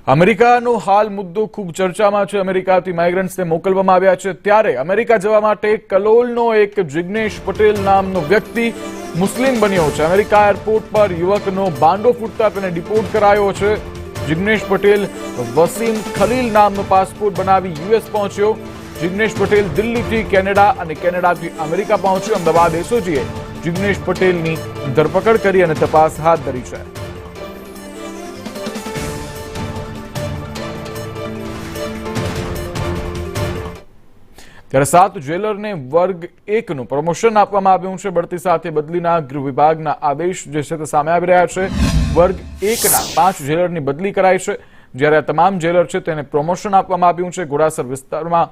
અમેરિકાનો હાલ મુદ્દો ખૂબ ચર્ચામાં છે। અમેરિકાથી માઇગ્રન્ટ્સને મોકલવામાં આવ્યા છે, ત્યારે અમેરિકા જવા માટે કલોલનો એક જિગ્નેશ પટેલ નામનો વ્યક્તિ મુસ્લિમ બન્યો છે। અમેરિકા એરપોર્ટ પર યુવકનો બાંડો ફૂટતા તેને ડિપોર્ટ કરાયો છે। જિગ્નેશ પટેલ વસીમ ખલીલ નામનો પાસપોર્ટ બનાવી યુએસ પહોંચ્યો। જિગ્નેશ પટેલ દિલ્હીથી કેનેડા અને કેનેડાથી અમેરિકા પહોંચ્યો। અમદાવાદ એસઓજીએ જિગ્નેશ પટેલની ધરપકડ કરી અને તપાસ હાથ ધરી છે। ત્યારે 7 જેલરને વર્ગ 1 નું પ્રમોશન આપવામાં આવ્યું છે। બઢતી સાથે બદલીના ગૃહ વિભાગના આદેશ જે છે તે સામે આવી રહ્યા છે। વર્ગ 1 ના 5 જેલરની બદલી કરાઈ છે, જ્યારે આ તમામ જેલર છે તેને પ્રમોશન આપવામાં આવ્યું છે। ઘોડાસર વિસ્તારમાં